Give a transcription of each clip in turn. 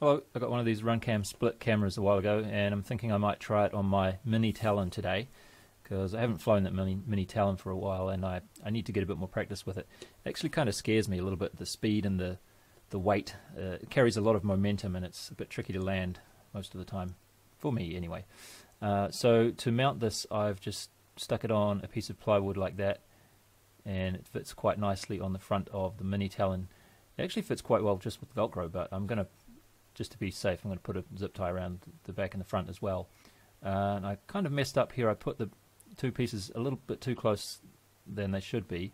Well, I got one of these Runcam Split cameras a while ago, and I'm thinking I might try it on my Mini-talon today, because I haven't flown that Mini-talon for a while, and I need to get a bit more practice with it. It actually kind of scares me a little bit, the speed and the weight. It carries a lot of momentum, and it's a bit tricky to land most of the time, for me anyway. So to mount this, I've just stuck it on a piece of plywood like that, and it fits quite nicely on the front of the Mini-talon. It actually fits quite well just with Velcro, but I'm going to, just to be safe, I'm going to put a zip tie around the back and the front as well. And I kind of messed up here. I put the two pieces a little bit too close than they should be,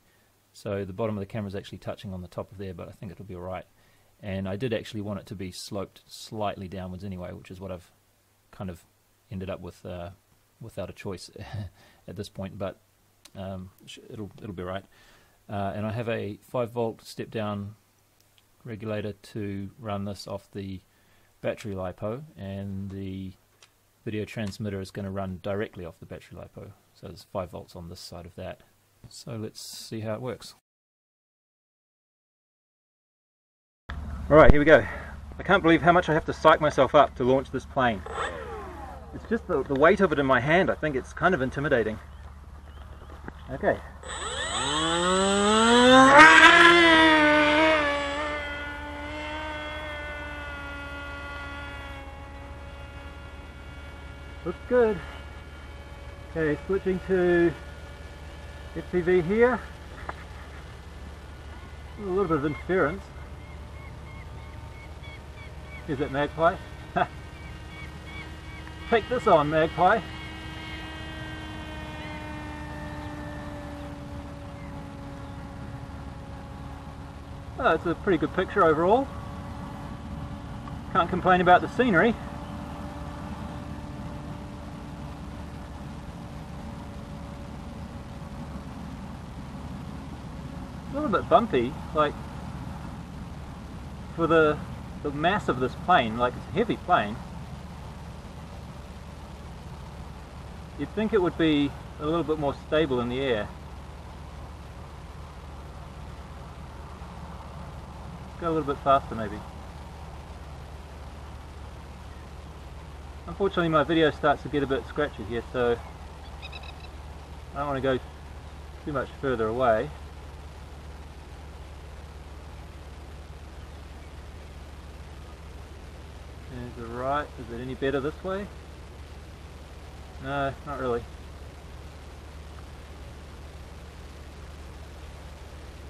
so the bottom of the camera is actually touching on the top of there, but I think it'll be alright. And I did actually want it to be sloped slightly downwards anyway, which is what I've kind of ended up with without a choice at this point, but it'll be right. And I have a 5-volt step down regulator to run this off the battery LiPo, and the video transmitter is going to run directly off the battery LiPo, so there's 5 volts on this side of that. So let's see how it works. Alright, here we go. I can't believe how much I have to psych myself up to launch this plane. It's just the weight of it in my hand. I think it's kind of intimidating. Okay. Looks good. Okay, switching to FPV here. A little bit of interference. Here's that magpie. Take this on, magpie. Oh, it's a pretty good picture overall. Can't complain about the scenery. A little bit bumpy, like for the mass of this plane. Like, it's a heavy plane. You'd think it would be a little bit more stable in the air. Go a little bit faster maybe. Unfortunately my video starts to get a bit scratchy here, so I don't want to go too much further away. Is it right? Is it any better this way? No, not really.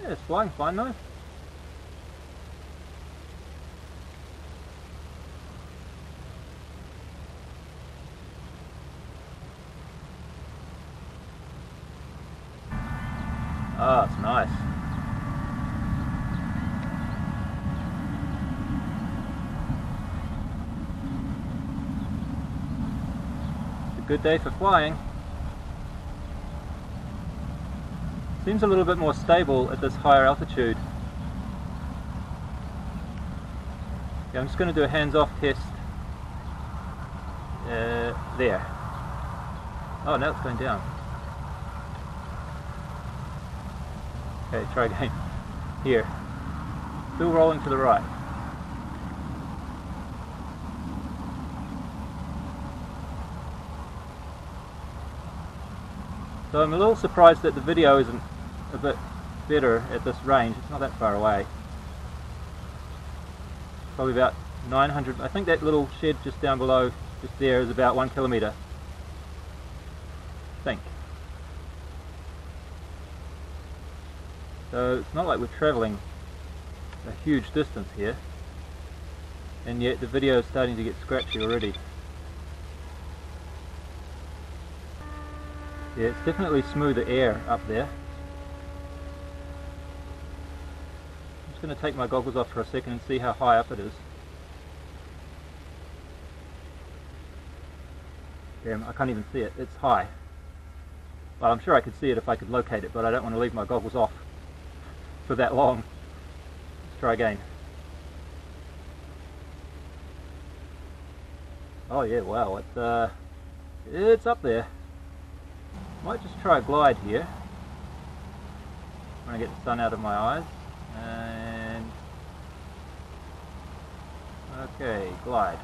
Yeah, it's flying fine though. Ah, it's nice. Good day for flying. Seems a little bit more stable at this higher altitude. Yeah, I'm just going to do a hands-off test. There. Oh, now it's going down. Okay, try again. Here. Still rolling to the right. So I'm a little surprised that the video isn't a bit better at this range. It's not that far away. Probably about 900. I think that little shed just down below, just there, is about 1 kilometre. I think. So it's not like we're travelling a huge distance here, and yet the video is starting to get scratchy already. Yeah, it's definitely smoother air up there. I'm just going to take my goggles off for a second and see how high up it is. Damn, I can't even see it. It's high. Well, I'm sure I could see it if I could locate it, but I don't want to leave my goggles off for that long. Let's try again. Oh yeah, wow, it's up there. Might just try a glide here. I'm going to get the sun out of my eyes. And Okay, glide.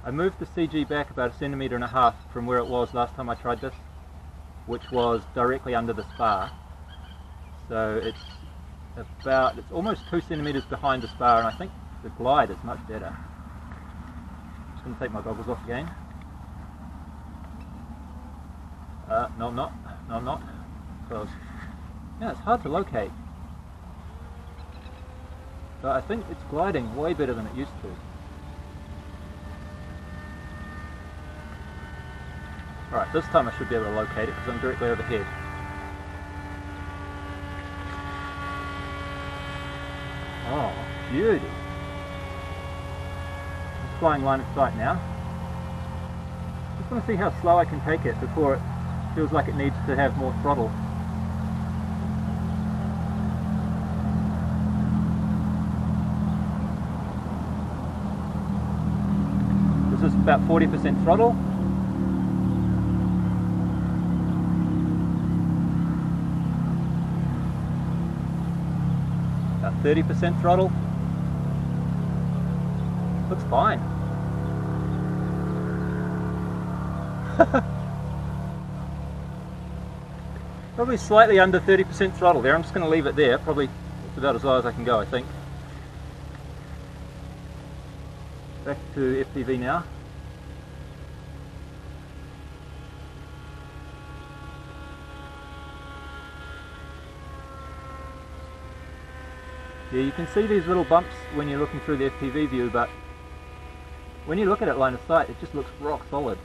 I moved the CG back about 1.5 centimeters from where it was last time I tried this, which was directly under the spar. So it's almost 2 centimeters behind the spar, and I think the glide is much better. Just going to take my goggles off again. No I'm not. No I'm not. Because, yeah, it's hard to locate. But I think it's gliding way better than it used to. Alright, this time I should be able to locate it because I'm directly overhead. Oh, beauty! It's flying line of sight now. Just want to see how slow I can take it before it feels like it needs to have more throttle. This is about 40% throttle. About 30% throttle. Looks fine. Probably slightly under 30% throttle there. I'm just going to leave it there. Probably it's about as low as I can go, I think. Back to FPV now. Yeah, you can see these little bumps when you're looking through the FPV view, but when you look at it line of sight, it just looks rock solid.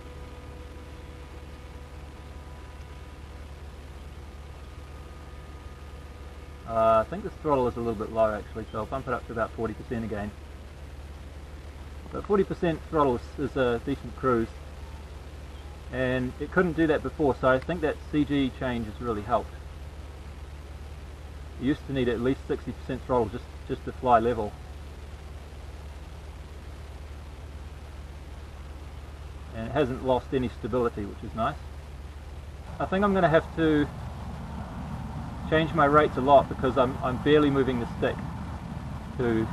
I think this throttle is a little bit low actually, so I'll bump it up to about 40% again. But 40% throttle is a decent cruise, and it couldn't do that before, so I think that CG change has really helped. You used to need at least 60% throttle just to fly level. And it hasn't lost any stability, which is nice. I think I'm going to have to change my rates a lot because I'm barely moving the stick to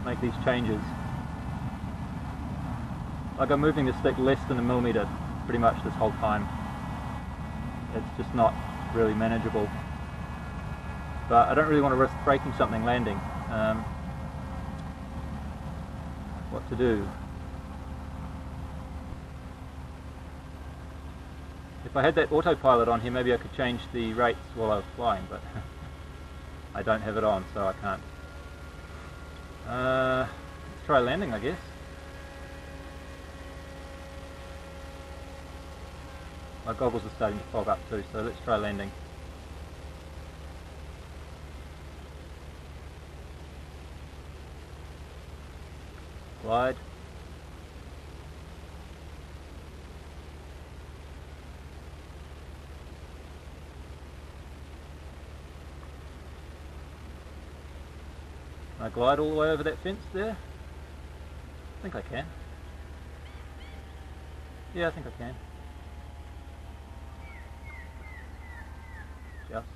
make these changes. Like I'm moving the stick less than 1 millimeter pretty much this whole time. It's just not really manageable. But I don't really want to risk breaking something landing. What to do? If I had that autopilot on here, maybe I could change the rates while I was flying, but I don't have it on, so I can't. Let's try landing, I guess. My goggles are starting to fog up too, so let's try landing. Glide. Can I glide all the way over that fence there? I think I can. Yeah, I think I can. Just.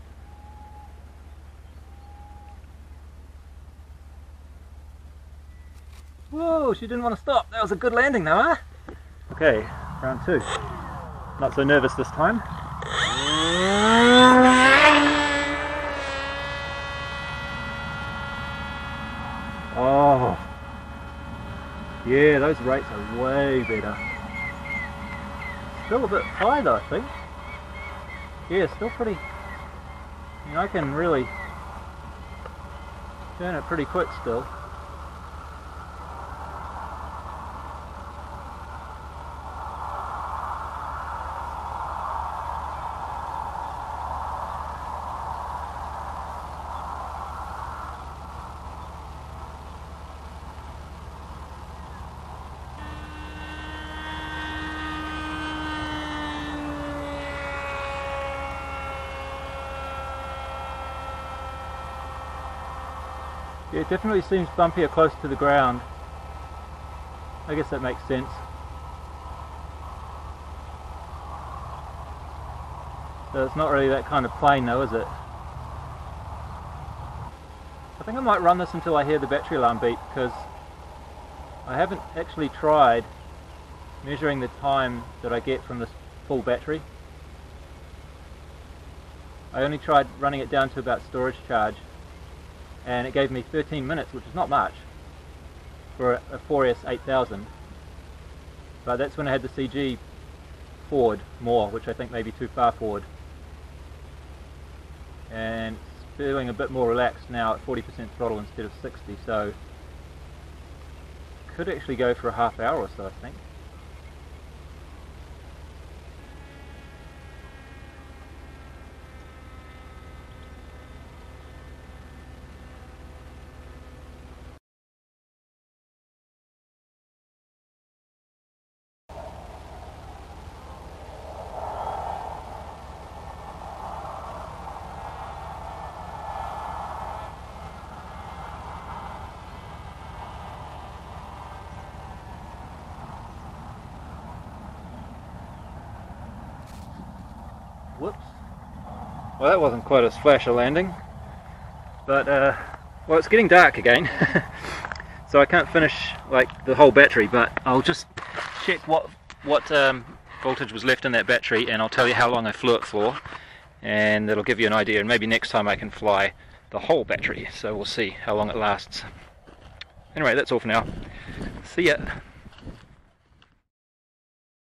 Whoa, she didn't want to stop. That was a good landing though, huh? Okay, round 2. Not so nervous this time. Oh, yeah, those rates are way better. Still a bit high though, I think. Yeah, still pretty. You know, I can really turn it pretty quick still. Yeah, it definitely seems bumpier close to the ground. I guess that makes sense. So it's not really that kind of plane though, is it? I think I might run this until I hear the battery alarm beep, because I haven't actually tried measuring the time that I get from this full battery. I only tried running it down to about storage charge, and it gave me 13 minutes, which is not much for a 4S 8000, but that's when I had the CG forward more, which I think may be too far forward, and it's feeling a bit more relaxed now at 40% throttle instead of 60, so could actually go for a half hour or so, I think. Whoops. Well, that wasn't quite a splasher landing, but well, it's getting dark again, so I can't finish like the whole battery, but I'll just check what voltage was left in that battery, and I'll tell you how long I flew it for, and that'll give you an idea, and maybe next time I can fly the whole battery, so we'll see how long it lasts. Anyway, that's all for now. See ya.